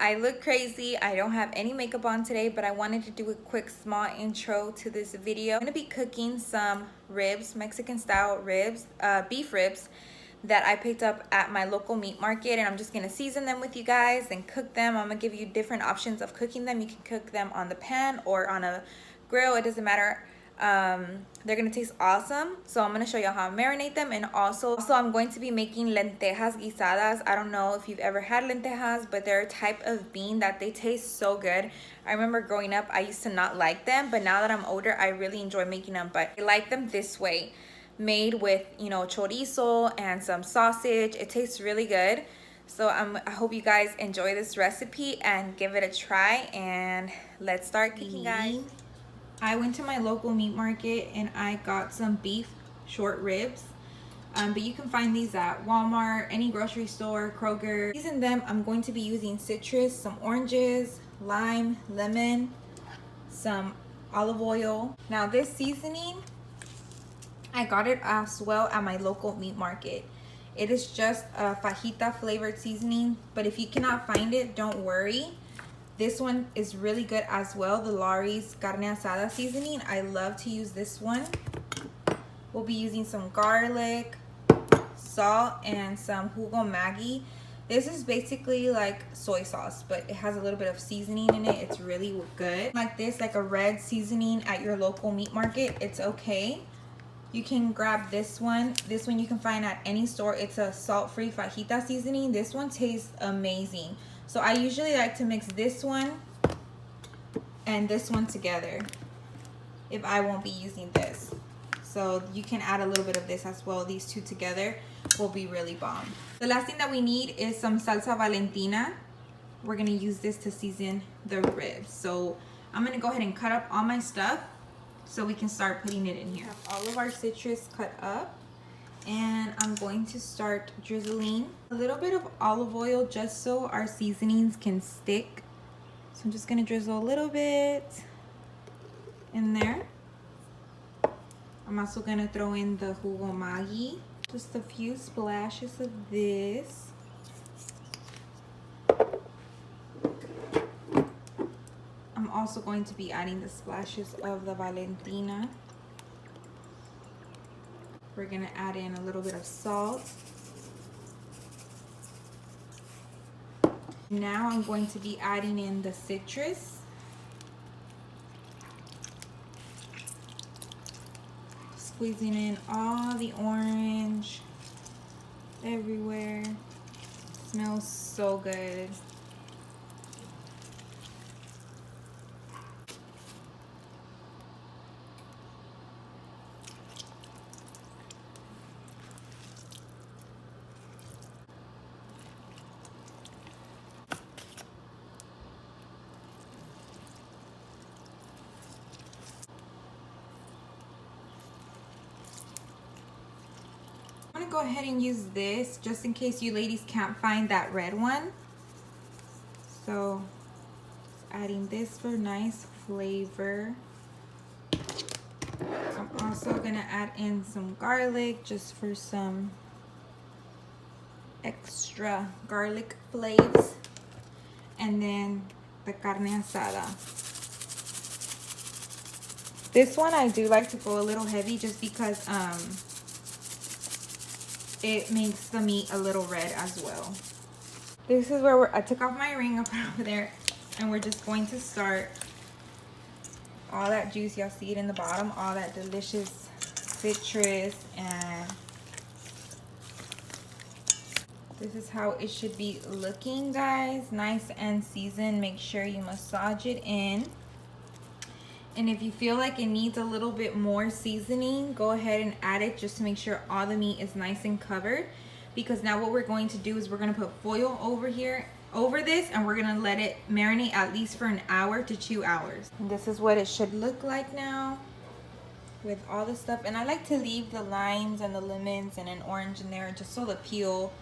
I look crazy. I don't have any makeup on today, but I wanted to do a quick small intro to this video. I'm gonna be cooking some ribs, Mexican style ribs, beef ribs that I picked up at my local meat market, and I'm just gonna season them with you guys and cook them. I'm gonna give you different options of cooking them. You can cook them on the pan or on a grill, it doesn't matter. They're gonna taste awesome. So I'm gonna show you how I marinate them, and also I'm going to be making lentejas guisadas. I don't know if you've ever had lentejas, but they're a type of bean that they taste so good. I remember growing up I used to not like them, but now that I'm older I really enjoy making them. But I like them this way, made with, you know, chorizo and some sausage. It tastes really good. So I hope you guys enjoy this recipe and give it a try, and let's start cooking, guys. I went to my local meat market and I got some beef short ribs, but you can find these at Walmart, any grocery store, Kroger. Season them, I'm going to be using citrus, some oranges, lime, lemon, some olive oil. Now this seasoning, I got it as well at my local meat market. It is just a fajita flavored seasoning, but if you cannot find it, don't worry. This one is really good as well, the Lawry's carne asada seasoning. I love to use this one. We'll be using some garlic, salt, and some Jugó Magi. This is basically like soy sauce, but it has a little bit of seasoning in it. It's really good. Like this, like a red seasoning at your local meat market, it's okay. You can grab this one. This one you can find at any store. It's a salt-free fajita seasoning. This one tastes amazing. So I usually like to mix this one and this one together if I won't be using this. So you can add a little bit of this as well. These two together will be really bomb. The last thing that we need is some salsa Valentina. We're gonna use this to season the ribs. So I'm gonna go ahead and cut up all my stuff so we can start putting it in here. Have all of our citrus cut up. And I'm going to start drizzling a little bit of olive oil just so our seasonings can stick. So I'm just gonna drizzle a little bit in there. I'm also gonna throw in the Jugó Magi. Just a few splashes of this. I'm also going to be adding the splashes of the Valentina. We're gonna add in a little bit of salt. Now I'm going to be adding in the citrus. Squeezing in all the orange everywhere. Smells so good. I'm gonna go ahead and use this just in case you ladies can't find that red one. So adding this for nice flavor. I'm also gonna add in some garlic just for some extra garlic flavors, and then the carne asada. This one I do like to go a little heavy just because it makes the meat a little red as well. This is where I took off my ring, I put it over there, and we're just going to start all that juice. Y'all see it in the bottom, all that delicious citrus, and this is how it should be looking, guys. Nice and seasoned. Make sure you massage it in. And if you feel like it needs a little bit more seasoning, go ahead and add it just to make sure all the meat is nice and covered. Because now what we're going to do is we're going to put foil over this, and we're going to let it marinate at least for an hour to 2 hours. And this is what it should look like now with all the stuff. And I like to leave the limes and the lemons and an orange in there just so the peel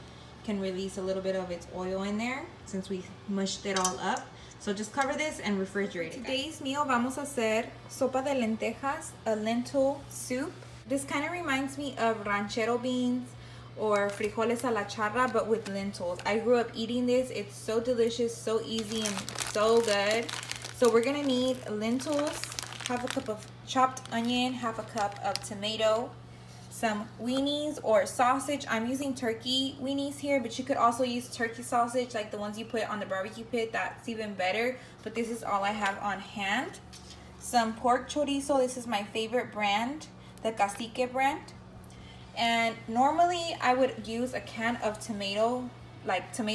can release a little bit of its oil in there since we mushed it all up. So just cover this and refrigerate it. Today's meal vamos a hacer sopa de lentejas, a lentil soup. This kind of reminds me of ranchero beans or frijoles a la charra, but with lentils. I grew up eating this. It's so delicious, so easy, and so good. So we're gonna need lentils, half a cup of chopped onion, half a cup of tomato, some weenies or sausage. I'm using turkey weenies here, but you could also use turkey sausage, like the ones you put on the barbecue pit. That's even better, but this is all I have on hand. Some pork chorizo. This is my favorite brand, the Cacique brand. And normally I would use a can of tomato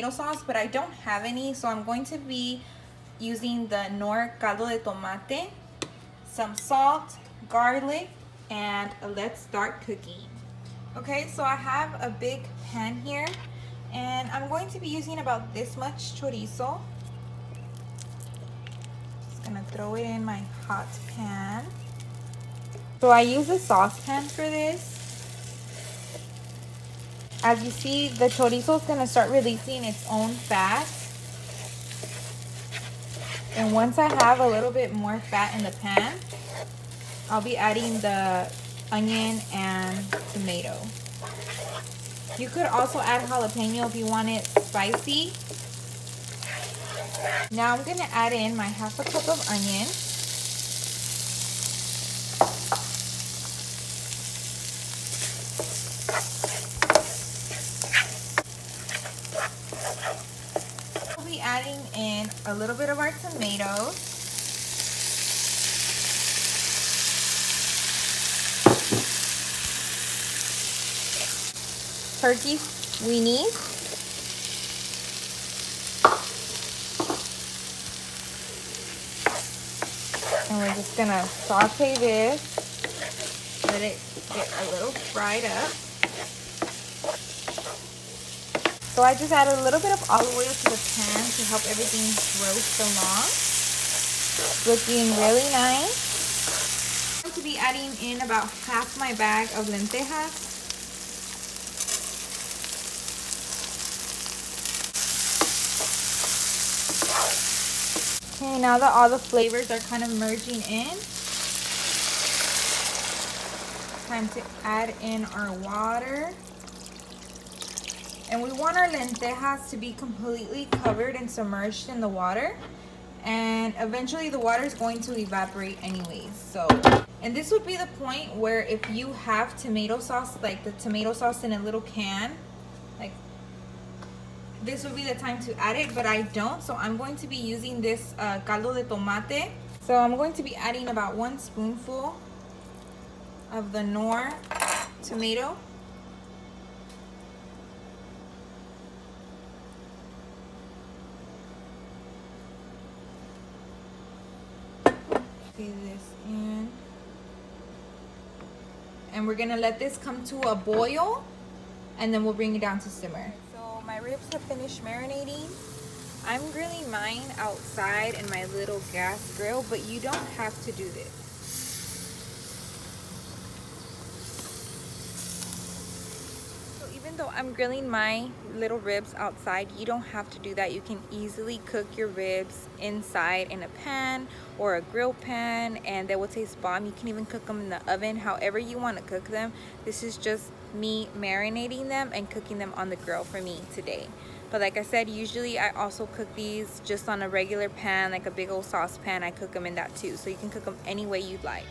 sauce, but I don't have any, so I'm going to be using the Knorr caldo de tomate, some salt, garlic, and let's start cooking. Okay, so I have a big pan here, and I'm going to be using about this much chorizo. Just gonna throw it in my hot pan. So I use a saucepan for this. As you see, the chorizo is gonna start releasing its own fat. And once I have a little bit more fat in the pan, I'll be adding the onion and tomato. You could also add jalapeno if you want it spicy. Now I'm gonna add in my half a cup of onion. We'll be adding in a little bit of our tomatoes. Turkey weenies. And we're just gonna saute this, let it get a little fried up. So I just add a little bit of olive oil to the pan to help everything roast along. It's looking really nice. I'm going to be adding in about half my bag of lentejas. Okay, now that all the flavors are kind of merging in, time to add in our water. And we want our lentejas to be completely covered and submerged in the water. And eventually the water is going to evaporate anyways. So, and this would be the point where if you have tomato sauce, like the tomato sauce in a little can, like this would be the time to add it, but I don't, so I'm going to be using this caldo de tomate. So I'm going to be adding about 1 spoonful of the Knorr tomato. Feed this in. And we're gonna let this come to a boil, and then we'll bring it down to simmer. My ribs have finished marinating. I'm grilling mine outside in my little gas grill, but you don't have to do this. So even though I'm grilling my little ribs outside, you don't have to do that. You can easily cook your ribs inside in a pan or a grill pan, and they will taste bomb. You can even cook them in the oven, however you want to cook them. This is just me marinating them and cooking them on the grill for me today. But like I said, usually I also cook these just on a regular pan, like a big old saucepan. I cook them in that too, so you can cook them any way you'd like.